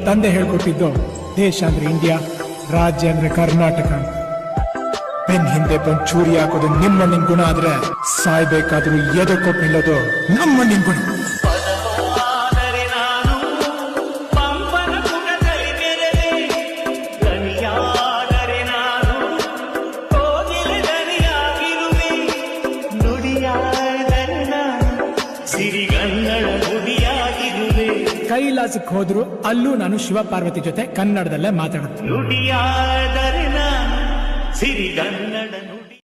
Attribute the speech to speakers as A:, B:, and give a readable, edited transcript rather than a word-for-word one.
A: ತಂದೆ ಹೇಳ್ಕೊಟ್ಟಿದ್ದು ದೇಶ ಅಂದ್ರೆ ಇಂಡಿಯಾ, ರಾಜ್ಯ ಅಂದ್ರೆ ಕರ್ನಾಟಕ. ಬೆನ್ ಹಿಂದೆ ಬಂದ್ ಚೂರಿ ಹಾಕೋದು ನಿಮ್ಮಣ್ಣಿನ ಗುಣ ಆದ್ರೆ ಸಾಯ್ಬೇಕಾದ್ರೂ ಎದೆ ಕೊಟ್ಟು ನಿಲ್ಲೋದು ನಮ್ಮಣ್ಣಿನ ಗುಣ. ಕೈಲಾಸಕ್ಕೆ ಹೋದ್ರು ಅಲ್ಲೂ ನಾನು ಶಿವ ಪಾರ್ವತಿ ಜೊತೆ ಕನ್ನಡದಲ್ಲೇ ಮಾತಾಡುತ್ತೆ.
B: ನುಡಿಯಾದರೆ ನಾನು ಸಿರಿಗನ್ನಡ